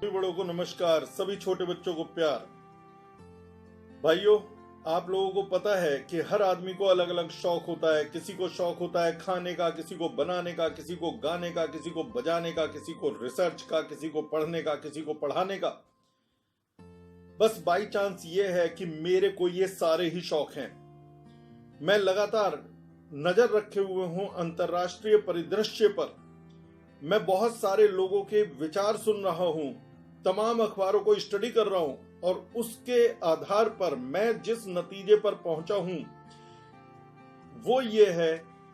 सभी बड़ों को नमस्कार, सभी छोटे बच्चों को प्यार। भाइयों, आप लोगों को पता है कि हर आदमी को अलग अलग शौक होता है। किसी को शौक होता है खाने का, किसी को बनाने का, किसी को गाने का, किसी को बजाने का, किसी को रिसर्च का, किसी को पढ़ने का, किसी को पढ़ाने का। बस बाई चांस ये है कि मेरे को ये सारे ही शौक हैं। मैं लगातार नजर रखे हुए हूं अंतरराष्ट्रीय परिदृश्य पर। मैं बहुत सारे लोगों के विचार सुन रहा हूं, तमाम अखबारों को स्टडी कर रहा हूं और उसके आधार पर मैं जिस नतीजे पर पहुंचा हूं वो ये है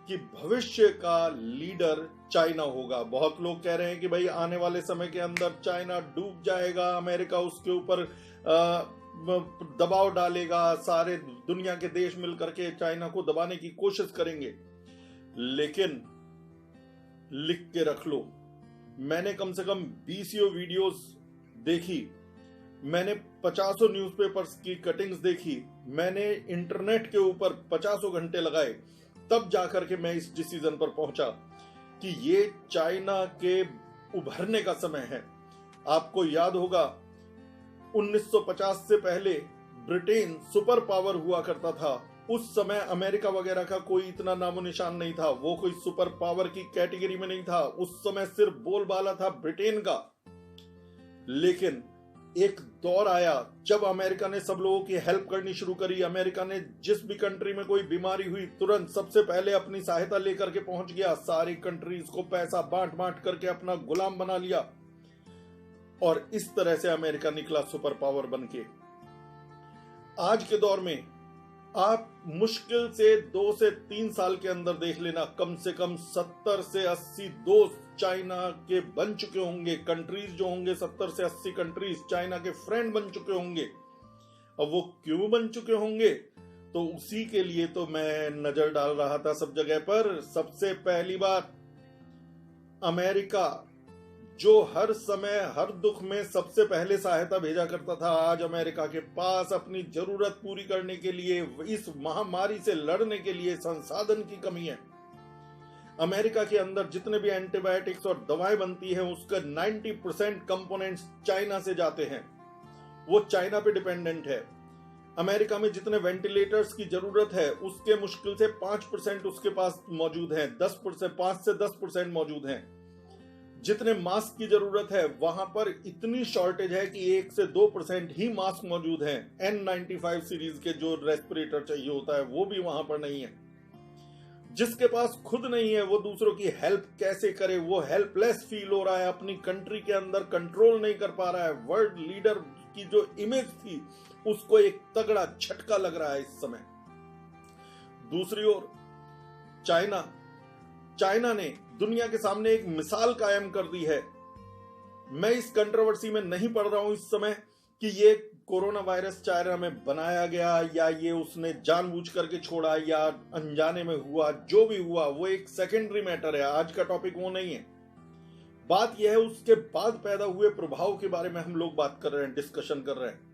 कि भविष्य का लीडर चाइना होगा। बहुत लोग कह रहे हैं कि भाई आने वाले समय के अंदर चाइना डूब जाएगा, अमेरिका उसके ऊपर दबाव डालेगा, सारे दुनिया के देश मिलकर के चाइना को दबाने की कोशिश करेंगे। लेकिन लिख के रख लो, मैंने कम से कम 20 वीडियोस देखी, मैंने 50 न्यूज़पेपर्स की कटिंग्स देखी, मैंने इंटरनेट के ऊपर 50 घंटे लगाए, तब जाकर के मैं इस डिसीजन पर पहुंचा कि ये चाइना के उभरने का समय है। आपको याद होगा 1950 से पहले ब्रिटेन सुपर पावर हुआ करता था। उस समय अमेरिका वगैरह का कोई इतना नामो निशान नहीं था, वो कोई सुपर पावर की कैटेगरी में नहीं था। उस समय सिर्फ बोलबाला था ब्रिटेन का। लेकिन एक दौर आया जब अमेरिका ने सब लोगों की हेल्प करनी शुरू करी। अमेरिका ने जिस भी कंट्री में कोई बीमारी हुई तुरंत सबसे पहले अपनी सहायता लेकर के पहुंच गया। सारी कंट्रीज को पैसा बांट बांट करके अपना गुलाम बना लिया और इस तरह से अमेरिका निकला सुपर पावर बनके। आज के दौर में आप मुश्किल से 2 से 3 साल के अंदर देख लेना, कम से कम 70 से 80 दोस्त चाइना के बन चुके होंगे। कंट्रीज जो होंगे 70 से 80 कंट्रीज चाइना के फ्रेंड बन चुके होंगे। अब वो क्यों बन चुके होंगे, तो उसी के लिए तो मैं नजर डाल रहा था सब जगह पर। सबसे पहली बात, अमेरिका जो हर समय हर दुख में सबसे पहले सहायता भेजा करता था, आज अमेरिका के पास अपनी जरूरत पूरी करने के लिए, इस महामारी से लड़ने के लिए संसाधन की कमी है। अमेरिका के अंदर जितने भी एंटीबायोटिक्स और दवाएं बनती हैं उसका 90% कंपोनेंट्स चाइना से जाते हैं, वो चाइना पे डिपेंडेंट है। अमेरिका में जितने वेंटिलेटर्स की जरूरत है उसके मुश्किल से 5% उसके पास मौजूद हैं, 10% 5 से 10% मौजूद हैं। जितने मास्क की जरूरत है वहां पर इतनी शॉर्टेज है कि 1 से 2% ही मास्क मौजूद हैं। N95 सीरीज के जो रेस्पिरेटर चाहिए होता है वो भी वहां पर नहीं है। जिसके पास खुद नहीं है वो दूसरों की हेल्प कैसे करे, वो हेल्पलेस फील हो रहा है, अपनी कंट्री के अंदर कंट्रोल नहीं कर पा रहा है। वर्ल्ड लीडर की जो इमेज थी उसको एक तगड़ा झटका लग रहा है इस समय। दूसरी ओर चाइना ने दुनिया के सामने एक मिसाल कायम कर दी है। मैं इस कंट्रोवर्सी में नहीं पड़ रहा हूं इस समय कि ये कोरोना वायरस चाइना में बनाया गया या ये उसने जानबूझ करके छोड़ा या अनजाने में हुआ। जो भी हुआ वो एक सेकेंडरी मैटर है, आज का टॉपिक वो नहीं है। बात यह है उसके बाद पैदा हुए प्रभाव के बारे में हम लोग बात कर रहे हैं, डिस्कशन कर रहे हैं।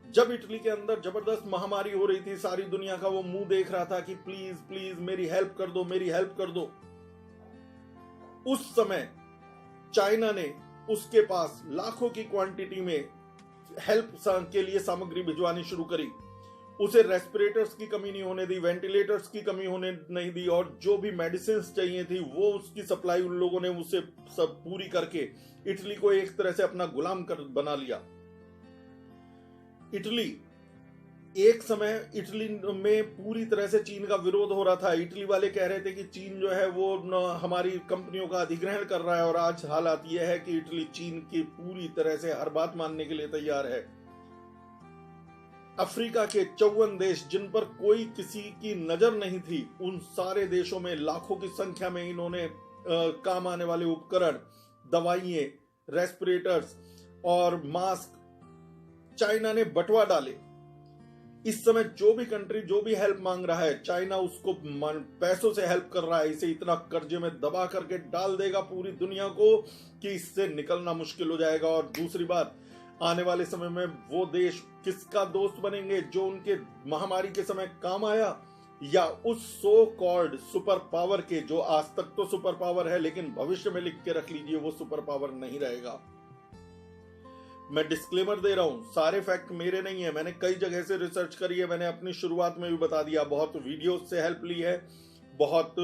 जब इटली के अंदर जबरदस्त महामारी हो रही थी, सारी दुनिया का वो मुंह देख रहा था कि प्लीज प्लीज मेरी हेल्प कर दो, मेरी हेल्प कर दो। उस समय चाइना ने उसके पास लाखों की क्वांटिटी में हेल्प के लिए सामग्री भिजवानी शुरू करी। उसे रेस्पिरेटर्स की कमी नहीं होने दी, वेंटिलेटर्स की कमी होने नहीं दी और जो भी मेडिसिन चाहिए थी वो उसकी सप्लाई उन लोगों ने उसे सब पूरी करके इटली को एक तरह से अपना गुलाम कर बना लिया। इटली एक समय इटली में पूरी तरह से चीन का विरोध हो रहा था। इटली वाले कह रहे थे कि चीन जो है वो हमारी कंपनियों का अधिग्रहण कर रहा है और आज हालात ये है कि इटली चीन की पूरी तरह से हर बात मानने के लिए तैयार है। अफ्रीका के 54 देश जिन पर कोई किसी की नजर नहीं थी, उन सारे देशों में लाखों की संख्या में इन्होंने काम आने वाले उपकरण, दवाइयां, रेस्पिरेटर्स और मास्क चाइना ने बंटवा डाले। इस समय जो भी कंट्री जो भी हेल्प मांग रहा है, चाइना उसको पैसों से हेल्प कर रहा है। इसे इतना कर्जे में दबा करके डाल देगा पूरी दुनिया को कि इससे निकलना मुश्किल हो जाएगा। और दूसरी बात, आने वाले समय में वो देश किसका दोस्त बनेंगे, जो उनके महामारी के समय काम आया या उस सो कॉल्ड सुपर पावर के, जो आज तक तो सुपर पावर है लेकिन भविष्य में लिख के रख लीजिए वो सुपर पावर नहीं रहेगा। मैं डिस्क्लेमर दे रहा हूं, सारे फैक्ट मेरे नहीं है, मैंने कई जगह से रिसर्च करी है, मैंने अपनी शुरुआत में भी बता दिया, बहुत वीडियोस से हेल्प ली है, बहुत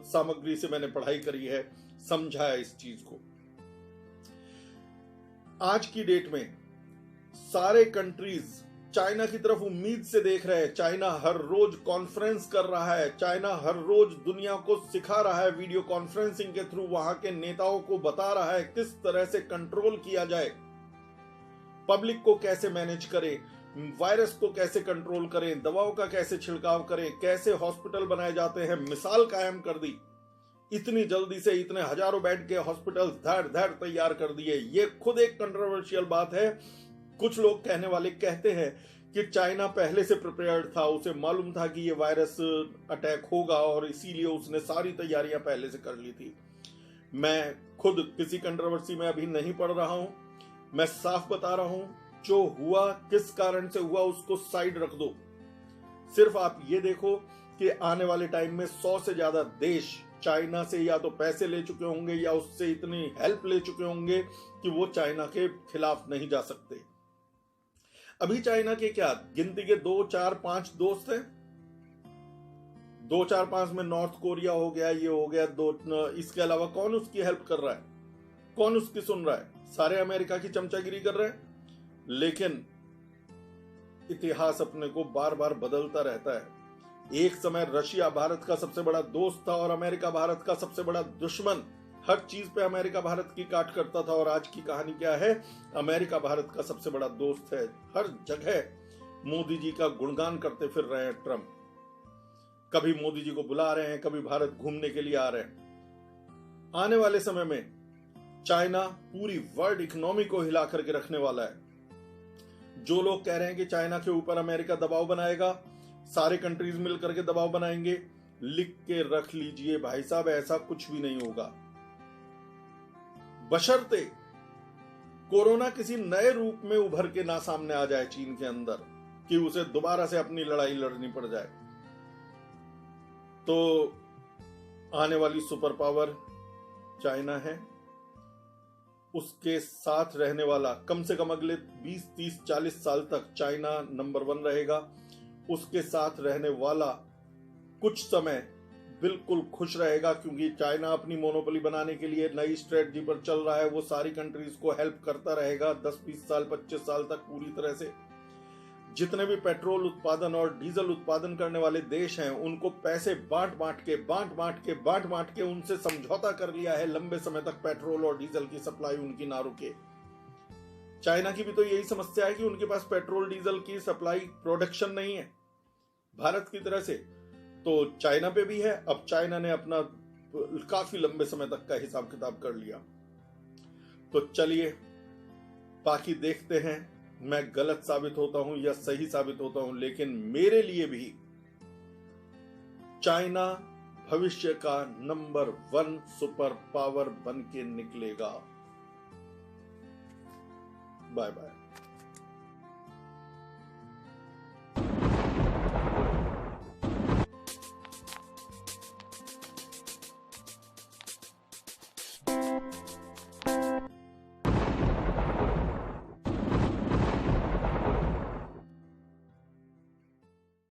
सामग्री से मैंने पढ़ाई करी है, समझा है इस चीज को। आज की डेट में सारे कंट्रीज चाइना की तरफ उम्मीद से देख रहे हैं। चाइना हर रोज कॉन्फ्रेंस कर रहा है, चाइना हर रोज दुनिया को सिखा रहा है, वीडियो कॉन्फ्रेंसिंग के थ्रू वहां के नेताओं को बता रहा है किस तरह से कंट्रोल किया जाए, पब्लिक को कैसे मैनेज करें, वायरस को कैसे कंट्रोल करें, दवाओं का कैसे छिड़काव करें, कैसे हॉस्पिटल बनाए जाते हैं, मिसाल कायम कर दी। इतनी जल्दी से इतने हजारों बेड के हॉस्पिटल धड़ धड़ तैयार कर दिए। ये खुद एक कंट्रोवर्शियल बात है। कुछ लोग कहने वाले कहते हैं कि चाइना पहले से प्रिपेयर्ड था, उसे मालूम था कि ये वायरस अटैक होगा और इसीलिए उसने सारी तैयारियां पहले से कर ली थी। मैं खुद किसी कंट्रोवर्सी में अभी नहीं पड़ रहा हूं, मैं साफ बता रहा हूं, जो हुआ किस कारण से हुआ उसको साइड रख दो। सिर्फ आप ये देखो कि आने वाले टाइम में 100 से ज्यादा देश चाइना से या तो पैसे ले चुके होंगे या उससे इतनी हेल्प ले चुके होंगे कि वो चाइना के खिलाफ नहीं जा सकते। अभी चाइना के क्या गिनती के 2, 4, 5 दोस्त हैं। 2, 4, 5 में नॉर्थ कोरिया हो गया, ये हो गया दो। इसके अलावा कौन उसकी हेल्प कर रहा है, कौन उसकी सुन रहा है? सारे अमेरिका की चमचागिरी कर रहे हैं। लेकिन इतिहास अपने को बार बार बदलता रहता है। एक समय रशिया भारत का सबसे बड़ा दोस्त था और अमेरिका भारत का सबसे बड़ा दुश्मन। हर चीज पे अमेरिका भारत की काट करता था और आज की कहानी क्या है? अमेरिका भारत का सबसे बड़ा दोस्त है। हर जगह मोदी जी का गुणगान करते फिर रहे हैं ट्रंप। कभी मोदी जी को बुला रहे हैं, कभी भारत घूमने के लिए आ रहे हैं। आने वाले समय में चाइना पूरी वर्ल्ड इकोनॉमी को हिला करके रखने वाला है। जो लोग कह रहे हैं कि चाइना के ऊपर अमेरिका दबाव बनाएगा, सारे कंट्रीज मिल करके दबाव बनाएंगे, लिख के रख लीजिए भाई साहब, ऐसा कुछ भी नहीं होगा। बशर्ते कोरोना किसी नए रूप में उभर के ना सामने आ जाए चीन के अंदर, कि उसे दोबारा से अपनी लड़ाई लड़नी पड़ जाए, तो आने वाली सुपर पावर चाइना है। उसके साथ रहने वाला कम से कम अगले 20, 30, 40 साल तक चाइना नंबर 1 रहेगा। उसके साथ रहने वाला कुछ समय बिल्कुल खुश रहेगा, क्योंकि चाइना अपनी मोनोपोली बनाने के लिए नई स्ट्रेटजी पर चल रहा है। वो सारी कंट्रीज को हेल्प करता रहेगा 10, 20 साल, 25 साल तक पूरी तरह से। जितने भी पेट्रोल उत्पादन और डीजल उत्पादन करने वाले देश हैं, उनको पैसे बांट बांट के उनसे समझौता कर लिया है लंबे समय तक पेट्रोल और डीजल की सप्लाई उनकी ना रुके। चाइना की भी तो यही समस्या है कि उनके पास पेट्रोल डीजल की सप्लाई प्रोडक्शन नहीं है भारत की तरह से। तो चाइना पे भी है। अब चाइना ने अपना काफी लंबे समय तक का हिसाब किताब कर लिया। तो चलिए बाकी देखते हैं, मैं गलत साबित होता हूं या सही साबित होता हूं, लेकिन मेरे लिए भी चाइना भविष्य का नंबर 1 सुपर पावर बन के निकलेगा। Bye bye.